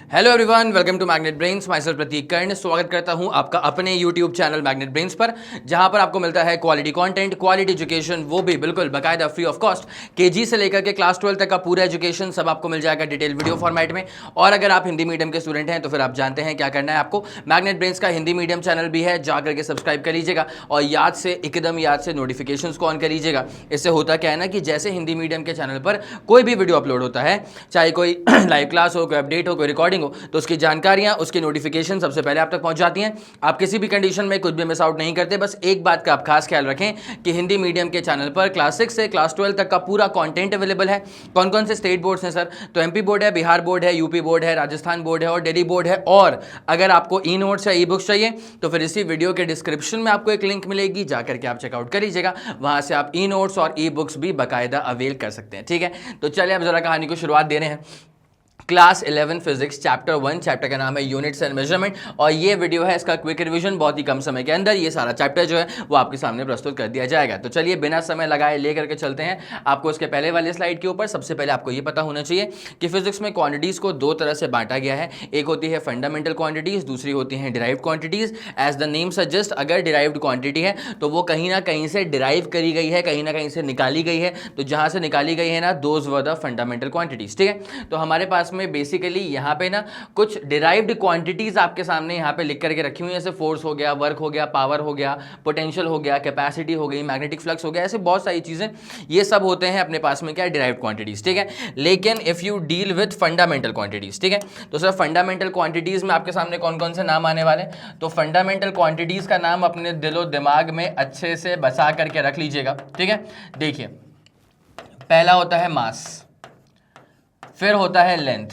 Hello everyone, welcome to Magnet Brains. Myself Prateek Karn स्वागत करता हूं आपका अपने यूट्यूब चैनल मैग्नेट ब्रेन्स पर, जहां पर आपको मिलता है क्वालिटी कंटेंट, क्वालिटी एजुकेशन, वो भी बिल्कुल बाकायदा फ्री ऑफ कॉस्ट। केजी से लेकर के क्लास 12 तक का पूरा एजुकेशन सब आपको मिल जाएगा डिटेल वीडियो फॉर्मेट में। और अगर आप हिंदी मीडियम के स्टूडेंट हैं तो फिर आप जानते हैं क्या करना है आपको। मैग्नेट ब्रेन्स का हिंदी मीडियम चैनल भी है, जा करके सब्सक्राइब कर लीजिएगा और एकदम याद से नोटिफिकेशन को ऑन कर लीजिएगा। इससे होता क्या है ना कि जैसे हिंदी मीडियम के चैनल पर कोई भी वीडियो अपलोड होता है, चाहे कोई लाइव क्लास हो, कोई अपडेट हो, कोई रिकॉर्डिंग हो, तो उसकी जानकारियां, उसकी नोटिफिकेशन सबसे पहले आप तक पहुंच जाती हैं। आप किसी भी कंडीशन में कुछ भी मिस आउट नहीं करते। बस एक बात का आप खास ख्याल रखें कि हिंदी मीडियम के चैनल पर क्लास 6 से क्लास 12 तक का पूरा कंटेंट अवेलेबल है। कौन कौन से स्टेट बोर्ड्स हैं सर? तो एमपी बोर्ड है, बिहार बोर्ड है, यूपी बोर्ड है, राजस्थान बोर्ड है और दिल्ली बोर्ड है। और अगर आपको ई नोट्स या ई बुक्स चाहिए तो फिर इसी वीडियो के डिस्क्रिप्शन में आपको एक लिंक मिलेगी, जाकर के आप चेकआउट कर लीजिएगा। वहां से आप ई नोट्स और ई बुक्स भी बाकायदा अवेल कर सकते हैं। ठीक है, तो चलिए अब जरा कहानी को शुरुआत दे रहे हैं। क्लास 11 फिजिक्स चैप्टर 1, चैप्टर का नाम है यूनिट्स एंड मेजरमेंट। और ये वीडियो है इसका क्विक रिवीजन, बहुत ही कम समय के अंदर ये सारा चैप्टर जो है वो आपके सामने प्रस्तुत कर दिया जाएगा। तो चलिए बिना समय लगाए लेकर के चलते हैं आपको इसके पहले वाले स्लाइड के ऊपर। सबसे पहले आपको ये पता होना चाहिए कि फिजिक्स में क्वांटिटीज को दो तरह से बांटा गया है। एक होती है फंडामेंटल क्वांटिटीज, दूसरी होती है derived quantities. As the name suggest, अगर डिराइव्ड क्वांटिटी है तो वो कहीं ना कहीं से डिराइव करी गई है, कहीं ना कहीं से निकाली गई है। तो जहां से निकाली गई है ना, those were the fundamental quantities. ठीक है, तो हमारे पास में बेसिकली यहाँ पे ना कुछ डिराइव्ड क्वांटिटीज आपके सामने यहाँ पे लिख करके रखी हुई है, जैसे फोर्स हो गया, वर्क हो गया, पावर हो गया, पोटेंशियल हो गया, कैपेसिटी हो गई, मैग्नेटिक फ्लक्स हो गया, ऐसे बहुत सारी चीजें ये सब होते हैं अपने पास में क्या, डिराइव्ड क्वांटिटीज। ठीक है, लेकिन if you deal with fundamental quantities, ठीक है, तो सर फंडामेंटल क्वांटिटीज में आपके सामने कौन कौन से नाम आने वाले? तो फंडामेंटल क्वांटिटीज का नाम अपने दिलो दिमाग में अच्छे से बसा करके रख लीजिएगा। ठीक है, देखिए पहला होता है मास, फिर होता है लेंथ।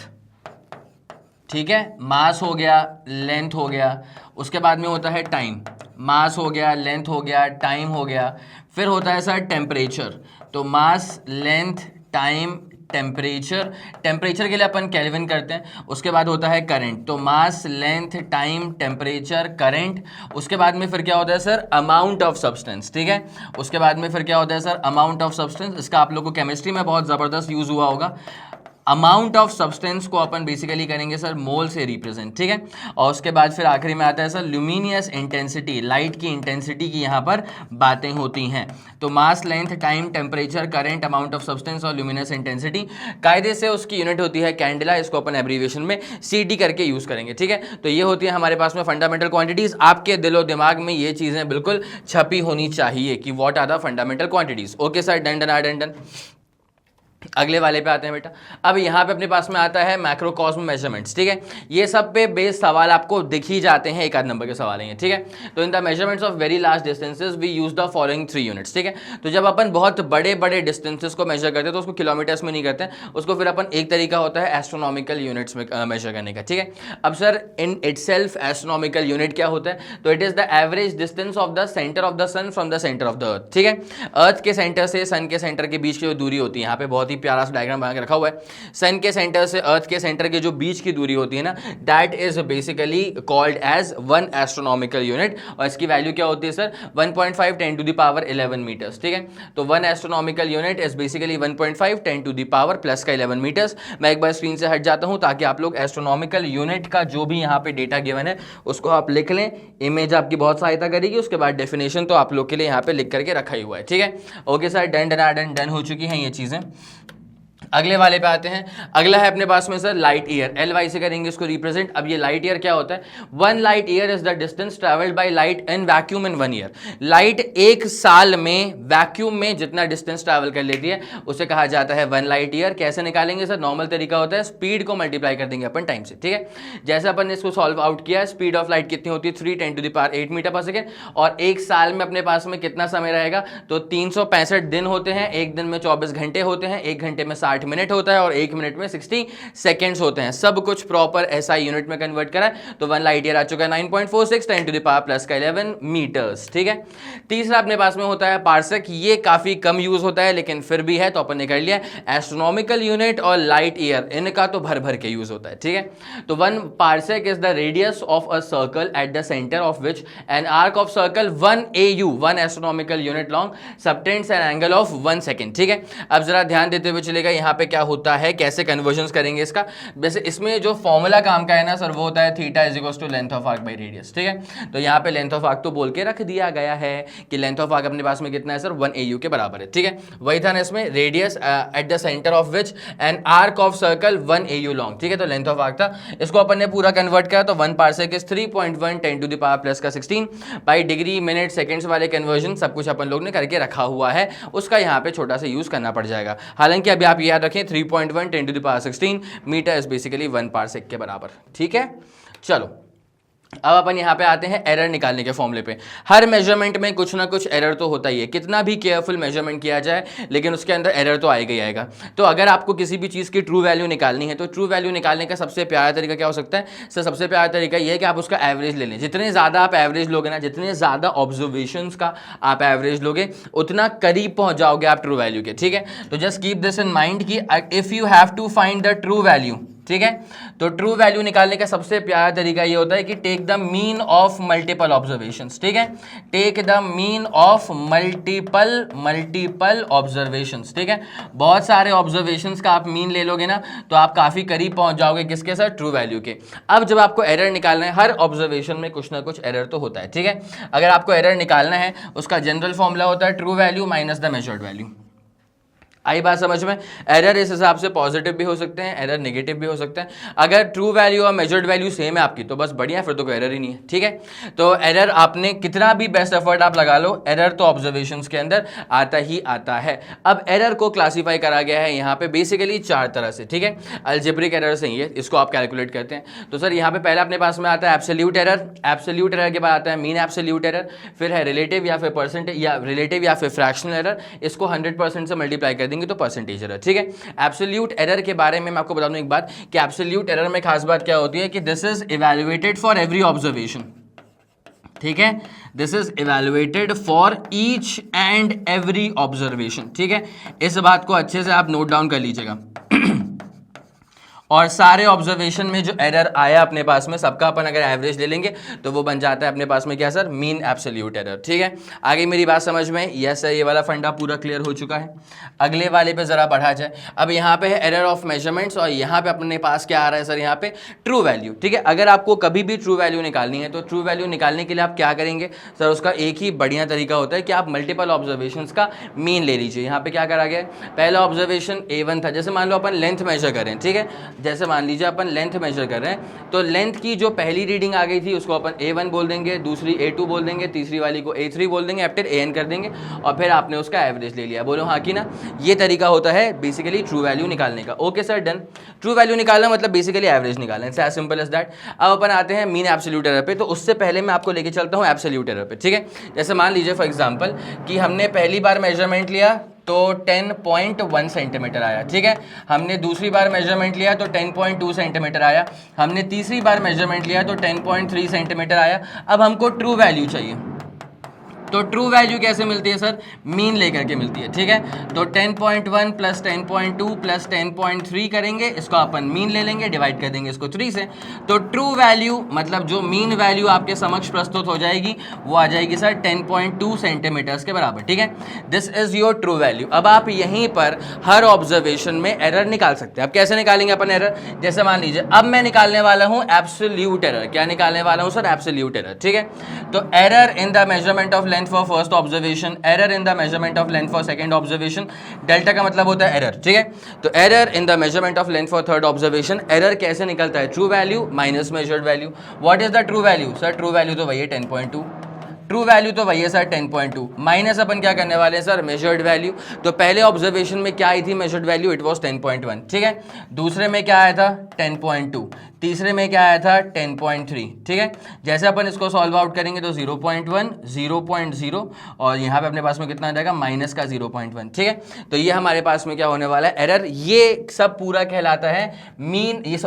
ठीक है, मास हो गया, लेंथ हो गया, उसके बाद में होता है टाइम। मास हो गया, लेंथ हो गया, टाइम हो गया, फिर होता है सर टेम्परेचर। तो mass, length, time, temperature. Temperature के लिए अपन केल्विन करते हैं। उसके बाद होता है करंट। तो mass, length, time, temperature, current. उसके बाद में फिर क्या होता है सर? Amount of substance. ठीक है, उसके बाद में फिर क्या होता है सर? Amount of substance. इसका आप लोग को केमिस्ट्री में बहुत ज़बरदस्त यूज हुआ होगा। अमाउंट ऑफ सब्सटेंस को अपन बेसिकली करेंगे सर मोल से रिप्रेजेंट। ठीक है, और उसके बाद फिर आखिरी में आता है सर ल्यूमिनियस इंटेंसिटी, लाइट की इंटेंसिटी की यहाँ पर बातें होती हैं। तो mass, length, time, temperature, current, amount of substance और ल्यूमिनियस इंटेंसिटी। कायदे से उसकी यूनिट होती है कैंडेला, इसको अपन एब्रीविएशन में CD करके यूज करेंगे। ठीक है, तो ये होती है हमारे पास में फंडामेंटल क्वांटिटीज। आपके दिलो दिमाग में ये चीजें बिल्कुल छपी होनी चाहिए कि what are the fundamental quantities. Okay sir, done done done done. अगले वाले पे आते हैं बेटा। अब यहाँ पे अपने पास में आता है मैक्रोकॉस्म मेजरमेंट्स। ठीक है, ये सब पे बेस सवाल आपको दिख ही जाते हैं, एक आध नंबर के सवाल हैं। ठीक है, तो in the measurements of very large distances we use the following 3 units. ठीक है, तो जब अपन बहुत बड़े बड़े डिस्टेंसेस को मेजर करते हैं तो उसको किलोमीटर्स में नहीं करते हैं, उसको फिर अपन एक तरीका होता है एस्ट्रोनॉमिकल यूनिट्स में मेजर करने का। ठीक है, अब sir in itself astronomical unit क्या होता है? तो it is the average distance of the centre of the sun from the centre of the earth. ठीक है, अर्थ के सेंटर से सन के सेंटर के बीच की जो दूरी होती है, यहाँ पे बहुत ही प्यारा सा डायग्राम बना के रखा हुआ है। सन के सेंटर से अर्थ के सेंटर के जो बीच की दूरी होती है ना, that is basically called as 1 astronomical unit. और इसकी वैल्यू क्या होती है sir? 1.5 10 to the power 11 metres. ठीक है, तो 1 astronomical unit is basically 1.5 10 to the power plus का 11 मीटर्स। मैं एक बार स्क्रीन से हट जाता हूं ताकि आप लोग एस्ट्रोनॉमिकल यूनिट का जो भी यहाँ पे डेटा गिवन है उसको आप लिख लें। इमेज आपकी बहुत सहायता करेगी। उसके बाद डेफिनेशन तो आप लोग के लिए यहाँ पे लिख करके रखा ही हुआ है। ठीक है, okay sir, done done done done हो चुकी हैं ये चीजें। अगले वाले पे आते हैं। अगला है अपने पास में सर लाइट ईयर, LY से करेंगे इसको रिप्रेजेंट। अब ये लाइट ईयर क्या होता है? 1 light year is the distance travelled by light in vacuum in 1 year. Light एक साल में वैक्यूम में जितना डिस्टेंस ट्रैवल कर लेती है उसे कहा जाता है 1 लाइट ईयर। कैसे निकालेंगे सर? नॉर्मल तरीका होता है, स्पीड को मल्टीप्लाई कर देंगे अपन टाइम से। ठीक है, जैसे अपन ने इसको सॉल्व आउट किया, स्पीड ऑफ लाइट कितनी होती है? 3 10 टू द पावर 8 मीटर पर सेकेंड। और एक साल में अपने पास में कितना समय रहेगा? तो 365 दिन होते हैं, एक दिन में 24 घंटे होते हैं, एक घंटे में 60 मिनट होता है और एक मिनट में 60 सेकेंड्स होते हैं। सब कुछ प्रॉपर SI यूनिट में कन्वर्ट करा है। तो 1 लाइट ईयर आ चुका है 9.46 10 टू द पावर प्लस का 11 मीटर्स। ठीक है, तीसरा अपने पास में होता है पार्सक। ये काफी कम यूज होता है लेकिन फिर भी है तो अपन ने कर लिया। एस्ट्रोनॉमिकल यूनिट और लाइट ईयर इनका तो भर भर के यूज होता है। ठीक है, तो 1 पार्सक is the radius of a circle at the centre of which an arc of circle 1 AU 1 astronomical unit long subtends an angle of 1 second. ठीक है, अब जरा ध्यान देते हुए चलेगा। यहाँ यहाँ पे क्या होता है, कैसे कन्वर्जन करेंगे इसका। वैसे इसमें जो फॉर्मूला काम का है ना सर, वो होता है theta is equal to length of arc by radius, ठीक है। तो यहाँ पे लेंथ ऑफ आर्क तो बोल के रख दिया गया है कि लेंथ ऑफ आर्क अपने पास में कितना है सर, 1 AU के बराबर है, ठीक है। वही था ना इसमें, radius at the centre of which an arc of circle 1 AU long, ठीक है। तो लेंथ ऑफ आर्क था, इसको अपन ने पूरा कन्वर्ट किया तो 1 parsec is 3.1 10 to the power plus का 16 बाई डिग्री मिनट सेकंड्स वाले कन्वर्जन सब कुछ अपन लोग ने करके रखा हुआ है, उसका यहाँ पे छोटा सा यूज करना पड़ जाएगा। हालांकि अभी आप याद रखें 3.1 10 to the power 16 metre is basically 1 parsec के बराबर, ठीक है। चलो अब अपन यहाँ पे आते हैं एरर निकालने के फॉर्मूले पे। हर मेजरमेंट में कुछ ना कुछ एरर तो होता ही है, कितना भी केयरफुल मेजरमेंट किया जाए लेकिन उसके अंदर एरर तो आएगा ही आएगा। तो अगर आपको किसी भी चीज़ की ट्रू वैल्यू निकालनी है तो ट्रू वैल्यू निकालने का सबसे प्यारा तरीका क्या हो सकता है सर, सबसे प्यारा तरीका ये है कि आप उसका एवरेज ले लें। जितने ज़्यादा आप एवरेज लोगे ना, जितने ज़्यादा ऑब्जर्वेशंस का आप एवरेज लोगे उतना करीब पहुँच जाओगे आप ट्रू वैल्यू के, ठीक है। तो just keep this in mind कि if you have to find the true value, ठीक है, तो ट्रू वैल्यू निकालने का सबसे प्यारा तरीका ये होता है कि take the mean of multiple observations, ठीक है। Take the mean of multiple observations, ठीक है। बहुत सारे ऑब्जर्वेशंस का आप मीन ले लोगे ना तो आप काफी करीब पहुंच जाओगे किसके साथ, ट्रू वैल्यू के। अब जब आपको एरर निकालना है, हर ऑब्जर्वेशन में कुछ ना कुछ एरर तो होता है, ठीक है। अगर आपको एरर निकालना है उसका जनरल फॉर्मूला होता है true value minus the measured value. आई बात समझ में। एरर इस हिसाब से पॉजिटिव भी हो सकते हैं, एरर नेगेटिव भी हो सकते हैं। अगर ट्रू वैल्यू और मेजर्ड वैल्यू सेम है आपकी तो बस बढ़िया है, फिर तो कोई एरर ही नहीं है, ठीक है। तो एरर आपने कितना भी बेस्ट एफर्ट आप लगा लो, एरर तो ऑब्जर्वेशंस के अंदर आता ही आता है। अब एरर को क्लासीफाई करा गया है यहाँ पे बेसिकली 4 तरह से, ठीक है। अलजेब्रिक एरर से ही है, इसको आप कैलकुलेट करते हैं। तो सर यहाँ पे पहले अपने पास में आता है एब्सोल्यूट एरर, एब्सोल्यूट एरर के बाद आता है मीन एब्सोल्यूट एरर, फिर है रिलेटिव या फिर परसेंटेज या रिलेटिव या फिर फ्रैक्शनल एरर। इसको 100% से मल्टीप्लाई कर देंगे तो परसेंटेज एरर, ठीक है। एब्सोल्यूट एरर के बारे में मैं आपको बता दूं एक बात कि एब्सोल्यूट एरर में खास बात क्या होती है कि this is evaluated for every observation, ठीक है। This is evaluated for each and every observation, ठीक है। इस बात को अच्छे से आप नोट डाउन कर लीजिएगा। और सारे ऑब्जर्वेशन में जो एरर आया अपने पास में सबका अपन अगर एवरेज ले लेंगे तो वो बन जाता है अपने पास में क्या सर, मीन एब्सोल्यूट एरर, ठीक है। आगे मेरी बात समझ में, यस है, ये वाला फंडा पूरा क्लियर हो चुका है। अगले वाले पे जरा बढ़ा जाए। अब यहाँ पे है एरर ऑफ मेजरमेंट्स और यहाँ पे अपने पास क्या आ रहा है सर, यहाँ पे ट्रू वैल्यू, ठीक है। अगर आपको कभी भी ट्रू वैल्यू निकालनी है तो ट्रू वैल्यू निकालने के लिए आप क्या करेंगे सर, उसका एक ही बढ़िया तरीका होता है कि आप मल्टीपल ऑब्जर्वेशन का मीन ले लीजिए। यहाँ पे क्या करा गया, पहला ऑब्जर्वेशन A1 था, जैसे मान लो अपन लेंथ मेजर करें, ठीक है। जैसे मान लीजिए अपन लेंथ मेजर कर रहे हैं तो लेंथ की जो पहली रीडिंग आ गई थी उसको अपन A1 बोल देंगे, दूसरी A2 बोल देंगे, तीसरी वाली को A3 बोल देंगे, आफ्टर AN कर देंगे और फिर आपने उसका एवरेज ले लिया। बोलो हाँ कि ना। ये तरीका होता है बेसिकली ट्रू वैल्यू निकालने का। Okay sir, done. True value निकालना मतलब बेसिकली एवरेज निकालना, it's as simple as that. अब अपन आते हैं मीन एब्सोल्यूट एरर पे। तो उससे पहले मैं आपको लेके चलता हूँ एब्सोल्यूट एरर पे, ठीक है। जैसे मान लीजिए फॉर एग्जाम्पल कि हमने पहली बार मेजरमेंट लिया तो 10.1 सेंटीमीटर आया, ठीक है। हमने दूसरी बार मेजरमेंट लिया तो 10.2 सेंटीमीटर आया। हमने तीसरी बार मेजरमेंट लिया तो 10.3 सेंटीमीटर आया। अब हमको ट्रू वैल्यू चाहिए। तो ट्रू वैल्यू कैसे मिलती है सर, मीन लेकर के मिलती है, ठीक है। तो 10.1 प्लस 10.2 प्लस 10.3 करेंगे, इसको अपन मीन ले लेंगे, डिवाइड कर देंगे इसको 3 से। तो ट्रू वैल्यू मतलब जो मीन वैल्यू आपके समक्ष प्रस्तुत हो जाएगी वो आ जाएगी सर 10.2 सेंटीमीटर्स के बराबर, ठीक है। This is your true value. अब आप यहीं पर हर ऑब्जर्वेशन में एरर निकाल सकते हैं। अब कैसे निकालेंगे अपन एरर, जैसे मान लीजिए अब मैं निकालने वाला हूं एब्सोल्यूट एरर। क्या निकालने वाला हूं सर, एब्सोल्यूट एरर, ठीक है। तो error in the measurement of length for first observation, error in the measurement of length for second observation। Delta का मतलब होता है एरर, ठीक है। तो error in the measurement of length for third observation, error कैसे निकलता है, true value minus measured value. What is the true value sir, true value तो वही है 10.2, ट्रू वैल्यू तो वही है सर 10.2, माइनस अपन क्या करने वाले हैं सर, मेजर्ड वैल्यू। तो पहले ऑब्जर्वेशन में क्या आई थी मेजर्ड वैल्यू, इट वाज 10.1, ठीक है। दूसरे में क्या आया था 10.2, तीसरे में क्या आया था 10.3, ठीक है। जैसे अपन इसको सॉल्व आउट करेंगे तो 0.1 0.0 और यहाँ पे अपने पास में कितना आ जाएगा माइनस का 0.1, ठीक है। तो ये हमारे पास में क्या होने वाला है, एरर। ये सब पूरा कहलाता है मीन, ये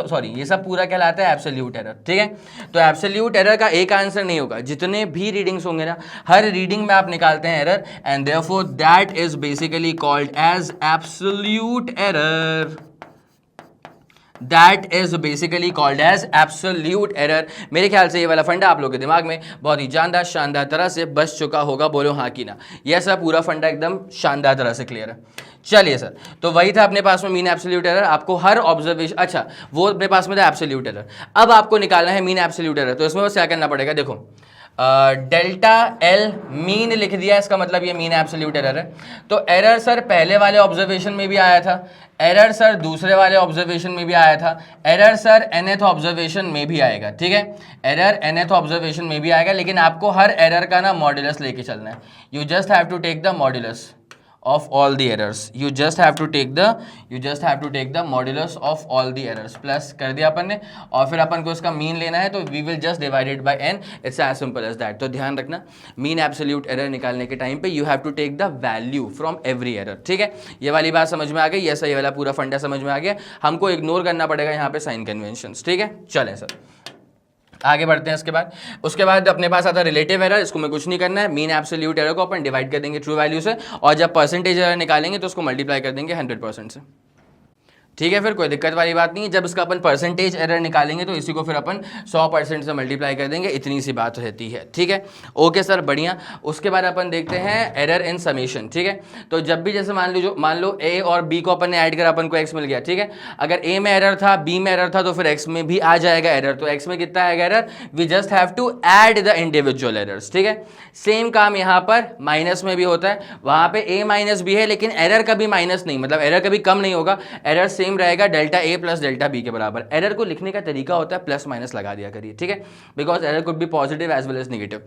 सब पूरा कहलाता है एब्सोल्यूट एरर, ठीक है। तो एब्सोल्यूट एरर का एक आंसर नहीं होगा, जितने भी रीडिंग्स होंगे ना हर रीडिंग में आप निकालते हैं error, and therefore that is basically called as absolute error. That is basically called as absolute error। मेरे ख्याल से ये वाला फंडा आप लोगों के दिमाग में बहुत ही जानदार शानदार तरह से बस चुका होगा। बोलो हाँ कि ना। यह सब पूरा फंडा एकदम शानदार तरह से क्लियर है। चलिए सर, तो वही था अपने पास में मीन एब्सोल्यूट एरर। आपको हर ऑब्जर्वेशन, अच्छा वो अपने पास में था एब्सोल्यूट एरर, अब आपको निकालना है मीन एब्सोल्यूट एरर। तो इसमें बस क्या करना पड़ेगा, देखो डेल्टा एल मीन लिख दिया, इसका मतलब ये मीन एब्सोल्यूट एरर है। तो एरर सर पहले वाले ऑब्जर्वेशन में भी आया था, एरर सर दूसरे वाले ऑब्जर्वेशन में भी आया था, एरर सर nth ऑब्जर्वेशन में भी आएगा, ठीक है, एरर nth ऑब्जर्वेशन में भी आएगा। लेकिन आपको हर एरर का ना मॉड्यूलस लेके चलना है। You just have to take the modulus of all the errors, you just have to take the modulus of all the errors, plus कर दिया अपन ने, और फिर अपन को इसका मीन लेना है, तो we will just divide it by n, it's as simple as that। तो ध्यान रखना, मीन एब्सोल्यूट एरर निकालने के टाइम पे you have to take the value from every error, ठीक है। ये वाली बात समझ में आ गई, ये वाला पूरा फंडा समझ में आ गया। हमको इग्नोर करना पड़ेगा यहाँ पे साइन कन्वेंशंस, ठीक है। चलें सर आगे बढ़ते हैं। उसके बाद अपने पास आता है रिलेटिव एरर। इसको में कुछ नहीं करना है, मीन एब्सोल्यूट एरर को अपन डिवाइड कर देंगे ट्रू वैल्यू से, और जब परसेंटेज एरर निकालेंगे तो उसको मल्टीप्लाई कर देंगे 100% से, ठीक है। फिर कोई दिक्कत वाली बात नहीं है। जब इसका अपन परसेंटेज एरर निकालेंगे तो इसी को फिर अपन 100% से मल्टीप्लाई कर देंगे, इतनी सी बात रहती है, ठीक है। ओके सर, बढ़िया। उसके बाद अपन देखते हैं एरर इन समेशन, ठीक है। तो जब भी जैसे मान लो ए और बी को अपन ने ऐड करा, अपन को एक्स मिल गया, ठीक है। अगर ए में एरर था, बी में एरर था, तो फिर एक्स में भी आ जाएगा एरर। तो एक्स में कितना आएगा error, we just have to add the individual errors, ठीक है। सेम काम यहाँ पर माइनस में भी होता है, वहाँ पे ए माइनस बी है, लेकिन एरर कभी माइनस नहीं, मतलब एरर कभी कम नहीं होगा, एरर सेम रहेगा, delta A plus delta B के बराबर। एरर को लिखने का तरीका होता है प्लस माइनस लगा दिया करिए, ठीक है, because error could be positive as well as negative.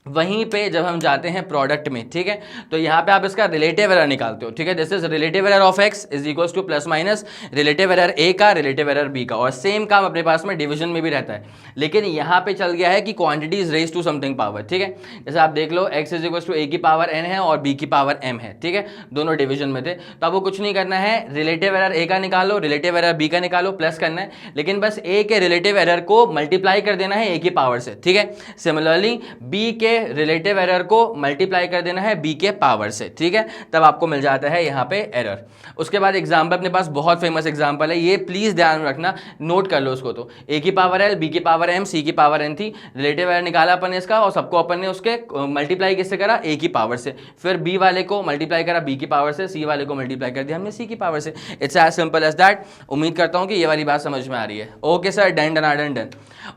वहीं पे जब हम जाते हैं प्रोडक्ट में, ठीक है, तो यहाँ पे आप इसका रिलेटिव एरर निकालते हो, ठीक है। This is relative error of X is equals to plus minus relative error A का रिलेटिव एरर बी का, और सेम काम अपने पास में डिवीजन में भी रहता है, लेकिन यहाँ पे चल गया है कि quantity is raise to something power, ठीक है। जैसे आप देख लो x is equals to a की पावर एन है और बी की पावर एम है, ठीक है, दोनों डिवीजन में थे। तो आपको कुछ नहीं करना है, रिलेटिव एरर ए का निकालो, रिलेटिव एरर बी का निकालो, प्लस करना है, लेकिन बस ए के रिलेटिव एरर को मल्टीप्लाई कर देना है ए की पावर से, ठीक है। सिमिलरली बी के रिलेटिव एरर को मल्टीप्लाई कर देना है बी के पावर से, ठीक है, तब आपको मिल जाता है यहाँ पे एरर। उसके बाद एग्जाम्पल अपने पास बहुत फेमस एग्जाम्पल है, ये प्लीज ध्यान रखना, नोट कर लो उसको। तो ए की पावर एल, बी की पावर एम, सी की पावर एन थी, रिलेटिव एरर निकाला अपन ने इसका, और सबको अपन ने उसके मल्टीप्लाई किससे करा, ए की पावर से, फिर बी वाले को मल्टीप्लाई करा बी की पावर से, सी वाले को मल्टीप्लाई कर दिया हमने सी की पावर से। It's as simple as that. उम्मीद करता हूँ कि ये वाली बात समझ में आ रही है। Okay sir, done done done done.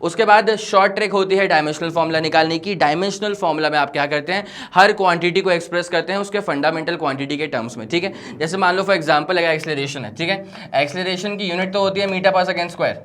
उसके बाद शॉर्ट ट्रिक होती है डायमेंशनल फॉर्मूला निकालने की। डायमेंशनल फॉर्मूला में आप क्या करते हैं, हर क्वांटिटी को एक्सप्रेस करते हैं उसके फंडामेंटल क्वांटिटी के टर्म्स में, ठीक है। जैसे मान लो फॉर एग्जांपल अगर एक्सेलरेशन है, ठीक है, एक्सेलरेशन की यूनिट तो होती है मीटर पर सेकंड स्क्वायर,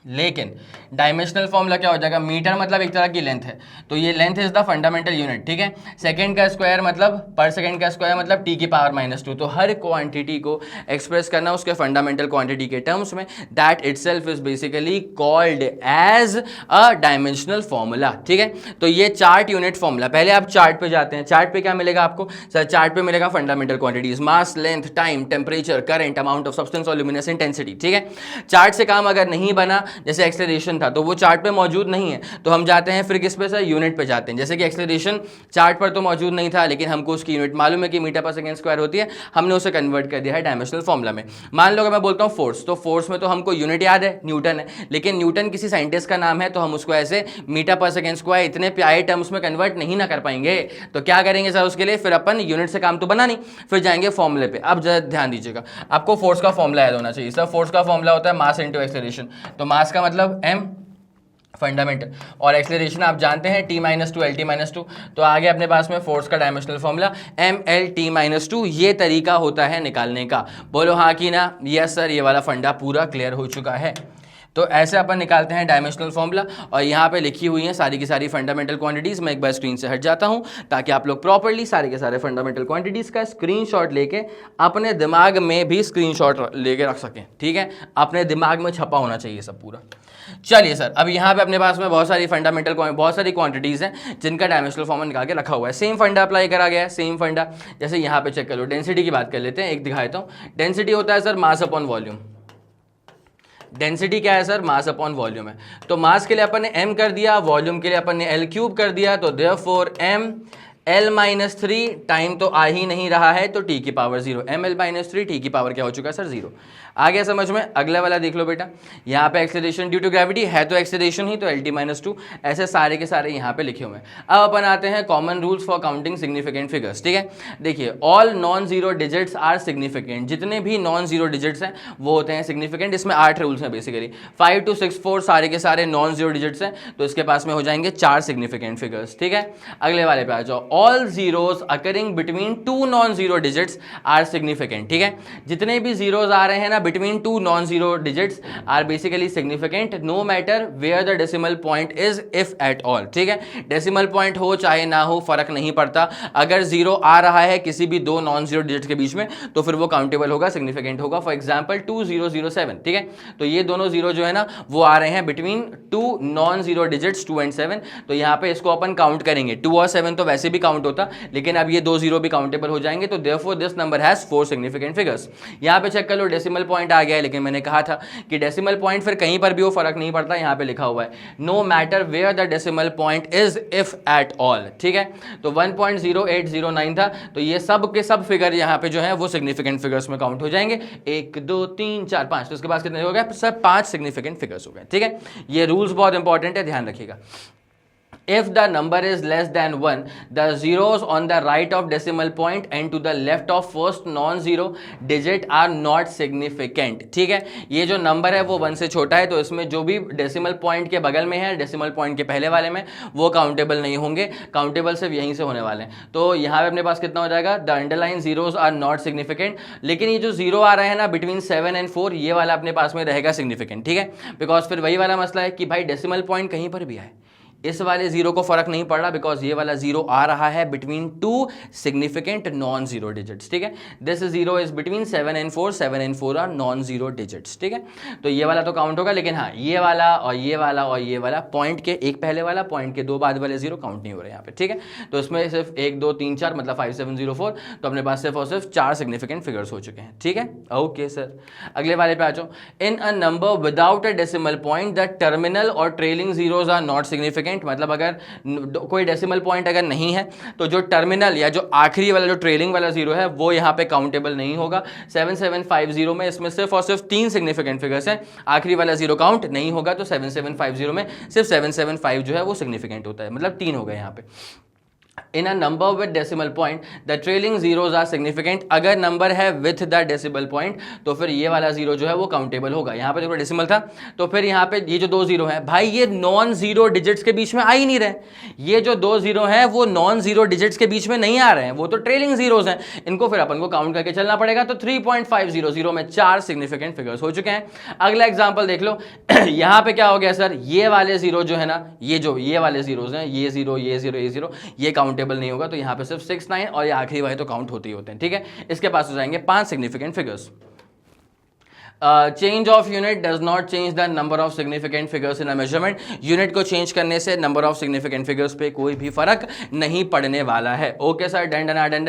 लेकिन डायमेंशनल फॉर्मूला क्या हो जाएगा, मीटर मतलब एक तरह की लेंथ है, तो ये length is the fundamental unit, ठीक है। सेकंड का स्क्वायर मतलब पर सेकंड का स्क्वायर मतलब टी की पावर -2। तो हर क्वांटिटी को एक्सप्रेस करना उसके फंडामेंटल क्वांटिटी के टर्म्स में, that itself is basically called as a dimensional formula, ठीक है। तो ये चार्ट यूनिट फॉर्मूला, पहले आप चार्ट पे जाते हैं, चार्ट पे क्या मिलेगा आपको सर, चार्ट पे मिलेगा fundamental quantities, mass, length, time, temperature, current, amount of substance और ल्यूमिनस इंटेंसिटी, ठीक है। चार्ट से काम अगर नहीं बना, जैसे एक्सेलरेशन था तो वो चार्ट पे मौजूद नहीं है, तो हम जाते हैं फिर किस पे सर, यूनिट पे जाते हैं। जैसे कि एक्सेलरेशन चार्ट पर तो मौजूद नहीं था, लेकिन हमको उसकी यूनिट मालूम है कि मीटर पर सेकंड स्क्वायर होती है, हमने उसे कन्वर्ट कर दिया है डायमेंशनल फॉर्मूला में। मान लो अगर मैं बोलता हूँ फोर्स, तो फोर्स में तो हमको यूनिट याद है, न्यूटन है, लेकिन न्यूटन किसी साइंटिस्ट का नाम है, तो हम उसको ऐसे मीटर पर सेकंड स्क्वायर इतने प्यारे टर्म्स में कन्वर्ट नहीं ना कर पाएंगे। तो क्या करेंगे सर उसके लिए, फिर अपन यूनिट से काम तो बना नहीं, फिर जाएंगे फॉर्मूले पे। अब जरा ध्यान दीजिएगा, आपको फोर्स का फॉर्मूला याद होना चाहिए सर। फोर्स का फॉर्मूला होता है मास इंटू एक्सेलरेशन, तो मास का मतलब m फंडामेंटल, और एक्सेलरेशन आप जानते हैं t - 2 lt - 2। तो आगे अपने पास में फोर्स का डायमेंशनल फॉर्मूला mlt - 2, ये तरीका होता है निकालने का। बोलो हाँ कि ना, यस सर, ये वाला फंडा पूरा क्लियर हो चुका है। तो ऐसे अपन निकालते हैं डायमेंशनल फॉर्मूला, और यहाँ पे लिखी हुई हैं सारी की सारी फंडामेंटल क्वांटिटीज़। मैं एक बार स्क्रीन से हट जाता हूँ ताकि आप लोग प्रॉपर्ली सारे के सारे फंडामेंटल क्वांटिटीज़ का स्क्रीनशॉट लेके अपने दिमाग में भी स्क्रीनशॉट लेके रख सकें, ठीक है, अपने दिमाग में छपा होना चाहिए सब पूरा। चलिए सर, अब यहाँ पे अपने पास में बहुत सारी फंडामेंटल बहुत सारी क्वांटिटीज़ हैं जिनका डायमेंशनल फॉर्मूला निकाल के रखा हुआ है। सेम फंडा अप्लाई करा गया है, सेम फंडा। जैसे यहाँ पे चेक कर लो, डेंसिटी की बात कर लेते हैं, एक दिखा देता हूँ। डेंसिटी होता है sir mass upon volume. Density क्या है सर, मास अपॉन वॉल्यूम है। तो मास के लिए अपन ने m कर दिया, वॉल्यूम के लिए अपन ने L³ कर दिया, तो देयरफॉर m l-3 टाइम तो आ ही नहीं रहा है तो t की पावर 0, ml-3 t की पावर क्या हो चुका है सर 0। आ गया समझ में। अगला वाला देख लो बेटा, यहाँ पे एक्सेलरेशन ड्यू टू ग्रेविटी है तो एक्सेलरेशन ही, तो lt-2 ऐसे सारे के सारे यहाँ पे लिखे हुए हैं। अब अपन आते हैं common rules for counting significant figures. ठीक है, देखिए all non zero digits are significant, जितने भी नॉन जीरो डिजिट्स हैं वो होते हैं सिग्निफिकेंट। इसमें 8 रूल्स हैं बेसिकली, 5 to 6 4 सारे के सारे नॉन जीरो डिजिट्स हैं, तो इसके पास में हो जाएंगे 4 सिग्निफिकेंट फिगर्स। ठीक है, अगले वाले पे आ जाओ, all zeros occurring between 2 non zero digits are significant. ठीक है, जितने भी जीरोस आ रहे हैं ना between 2 non zero digits are basically significant no matter where the decimal point is if at all. ठीक है, डेसिमल पॉइंट हो चाहे ना हो फर्क नहीं पड़ता, अगर जीरो आ रहा है किसी भी दो नॉन जीरो डिजिट्स के बीच में तो फिर वो काउंटेबल होगा, सिग्निफिकेंट होगा। For example 2007। ठीक है, तो ये दोनों जीरो जो है ना वो आ रहे हैं between 2 non zero digits 2 and 7, तो यहाँ पे इसको अपन काउंट करेंगे। 2 और 7 तो वैसे भी काउंट होता, लेकिन अब ये दो जीरो भी काउंटेबल हो जाएंगे, तो therefore this number has 4 significant figures. यहाँ पे चेक कर लो, डेसिमल पॉइंट आ गया है, लेकिन मैंने कहा था कि डेसिमल पॉइंट फिर कहीं पर भी हो फर्क नहीं पड़ता, यहाँ पे लिखा हुआ है no matter where the decimal point is if at all. ठीक है, तो 1.0809 था, तो ये सब के सब फिगर यहाँ पे जो है वो सिग्निफिकेंट फिगर्स में काउंट हो जाएंगे। 1 2 3 4 5, तो इसके पास कितने हो गए सर? 5 सिग्निफिकेंट फिगर्स हो गए। ठीक है, ये रूल्स बहुत इंपॉर्टेंट है, ध्यान रखिएगा। If the number is less than 1, the zeros on the right of decimal point and to the left of first non-zero digit are not significant। ठीक है, ये जो नंबर है वो 1 से छोटा है, तो इसमें जो भी डेसिमल पॉइंट के बगल में है, डेसिमल पॉइंट के पहले वाले में, वो काउंटेबल नहीं होंगे, काउंटेबल सिर्फ यहीं से होने वाले हैं। तो यहाँ पे अपने पास कितना हो जाएगा? The underline zeros are not significant, लेकिन ये जो जीरो आ रहे हैं ना बिटवीन 7 and 4, ये वाला अपने पास में रहेगा सिग्निफिकेंट। ठीक है, बिकॉज फिर वही वाला मसला है कि भाई डेसिमल पॉइंट कहीं पर भी आए, इस वाले जीरो को फर्क नहीं पड़ रहा, बिकॉज ये वाला जीरो आ रहा है between 2 significant non zero digits. ठीक है, this zero is between 7 and 4, 7 and 4 are non zero digits. ठीक है, तो ये वाला तो काउंट होगा, लेकिन हाँ ये वाला और ये वाला और ये वाला पॉइंट के एक पहले वाला, पॉइंट के दो बाद वाले जीरो काउंट नहीं हो रहे यहाँ पे। ठीक है, तो इसमें सिर्फ 1 2 3 4 मतलब 5 7 0 4, तो अपने पास सिर्फ और सिर्फ 4 सिग्निफिकेंट फिगर्स हो चुके हैं। ठीक है, ओके सर। अगले वाले पे आ जाओ, in a number without a decimal point the terminal और trailing zeros are not significant. मतलब अगर कोई डेसिमल पॉइंट अगर नहीं है तो जो टर्मिनल या जो आखिरी वाला जो ट्रेलिंग वाला जीरो है वो यहाँ पे काउंटेबल नहीं होगा। 7750 में इसमें सिर्फ और सिर्फ 3 सिग्निफिकेंट फिगर्स हैं, आखिरी वाला जीरो काउंट नहीं होगा, तो 7750 में सिर्फ 775 जो है वो सिग्निफिकेंट होता है, मतलब 3 हो गए यहाँ पे। In a number with decimal point the trailing zeros are significant, अगर नंबर है विथ द डेसिमल पॉइंट तो फिर ये वाला जीरो जो है वो काउंटेबल होगा। यहाँ पे देखो डेसिमल था, तो फिर यहाँ पे ये जो दो जीरो है भाई ये नॉन जीरो डिजिट्स के बीच में आ ही नहीं रहे, ये जो दो जीरो हैं वो नॉन जीरो डिजिट्स के बीच में नहीं आ रहे हैं, वो तो ट्रेलिंग जीरोज हैं, इनको फिर अपन को काउंट करके चलना पड़ेगा। तो 3.500 में 4 सिग्निफिकेंट फिगर्स हो चुके हैं। अगला एग्जाम्पल देख लो, यहाँ पे क्या हो गया सर? ये वाले जीरो जो है ना, ये वाले जीरोज हैं, ये जीरो ये जीरो ये जीरो, ये काउंटेबल नहीं होगा, तो यहाँ पे सिर्फ 6 9 और ये आखिरी वाले तो काउंट होते ही होते हैं। ठीक है, इसके पास हो जाएंगे 5 significant figures. Change of unit does not change the number of significant figures in a measurement, unit को चेंज करने से नंबर ऑफ सिग्निफिकेंट फिगर्स पे कोई भी फर्क नहीं पड़ने वाला है। Okay sir, done done done.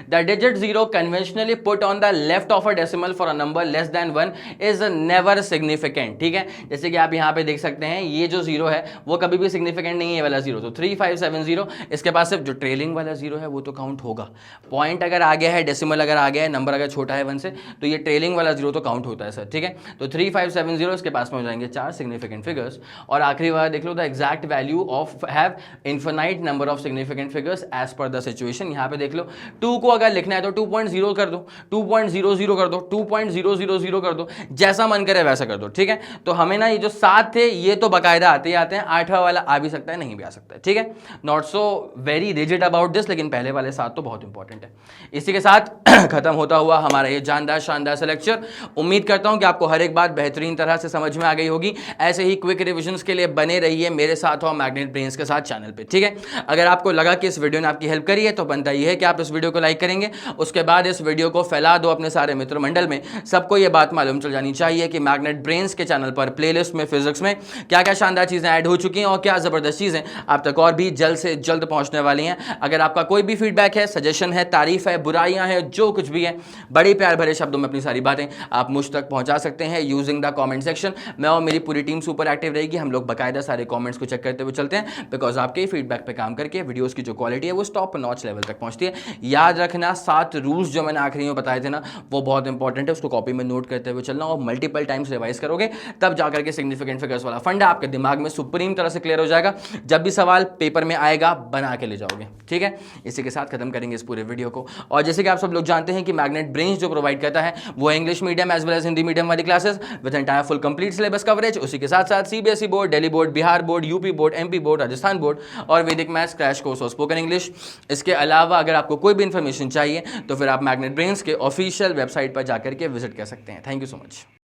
The digit zero conventionally put on the left of a decimal for a number less than 1 is never significant. ठीक है, जैसे कि आप यहाँ पे देख सकते हैं ये जो जीरो है वो कभी भी सिग्निफिकेंट नहीं है वाला जीरो, तो 3570, इसके पास सिर्फ जो ट्रेलिंग वाला जीरो है वो तो काउंट होगा। पॉइंट अगर आ गया है, डेसिमल अगर आ गया है, नंबर अगर छोटा है 1 से, तो ये ट्रेलिंग वाला जीरो तो काउंट होता है। ठीक है, तो 3570 इसके पास में हो जाएंगे 4 सिग्निफिकेंट फिगर्स। और आखिरी वाला देख लो, the exact value of have infinite number of significant figures as per the situation. यहाँ पे देख लो 2 को अगर लिखना है तो 2.0 कर दो, 2.00 कर दो, 2.000 कर दो, जैसा मन करे वैसा कर दो। ठीक है, तो हमें ना ये जो 7 थे ये तो बाकायदा आते ही आते हैं, 8वां वाला आ भी सकता है नहीं भी आ सकता है। ठीक है, not so very rigid about this, लेकिन पहले वाले 7 तो बहुत इंपॉर्टेंट है। इसी के साथ खत्म होता हुआ हमारा ये जानदार शानदार सा लेक्चर। उम्मीद करता हूं कि आपको हर एक बात बेहतरीन तरह से समझ में आ गई होगी। ऐसे ही क्विक रिविजन्स के लिए बने रहिए मेरे साथ और मैग्नेट ब्रेन्स के साथ चैनल पे। ठीक है, अगर आपको लगा कि इस वीडियो ने आपकी हेल्प करी है तो बनता ही है कि आप इस वीडियो को लाइक करेंगे, उसके बाद इस वीडियो को फैला दो अपने सारे मित्र मंडल में। सबको ये बात मालूम चल जानी चाहिए कि मैग्नेट ब्रेन्स के चैनल पर प्लेलिस्ट में फिजिक्स में क्या क्या शानदार चीजें ऐड हो चुकी हैं और क्या जबरदस्त चीजें आप तक और भी जल्द से जल्द पहुंचने वाली हैं। अगर आपका कोई भी फीडबैक है, सजेशन है, तारीफ है, बुराइयां हैं, जो कुछ भी है, बड़े प्यार भरे शब्दों में अपनी सारी बातें आप मुझ तक पहुंचा सकते हैं यूजिंग द कमेंट सेक्शन। मैं और मेरी पूरी टीम सुपर एक्टिव रहेगी, हम लोग बाकायदा सारे कमेंट्स को चेक करते हुए चलते हैं, बिकॉज आपके फीडबैक पे काम करके वीडियोस की जो क्वालिटी है वो टॉप नॉच लेवल तक पहुंचती है। याद रखना 7 रूल्स जो मैंने आखिरी में बताए थे ना, वो बहुत इंपॉर्टेंट है, उसको कॉपी में नोट करते हुए चलना और मल्टीपल टाइम्स रिवाइज करोगे, तब जाकर के सिग्निफिकेंट फिगर्स वाला फंडा आपके दिमाग में सुप्रीम तरह से क्लियर हो जाएगा। जब भी सवाल पेपर में आएगा बना के ले जाओगे, ठीक है। इसी के साथ खत्म करेंगे इस पूरे वीडियो को। और जैसे कि आप सब लोग जानते हैं कि मैग्नेट ब्रेन्स जो प्रोवाइड करता है वो English medium as well as Hindi medium वाली classes with entire full complete syllabus coverage. उसी के साथ साथ CBSE board, Delhi board, Bihar board, UP board, MP board, Rajasthan board और वैदिक मैथ्स क्रैश कोर्स और स्पोकन इंग्लिश। इसके अलावा अगर आपको कोई भी इंफॉर्मेशन चाहिए तो फिर आप मैग्नेट ब्रेन्स के ऑफिशियल वेबसाइट पर जाकर के विजिट कर सकते हैं। Thank you so much.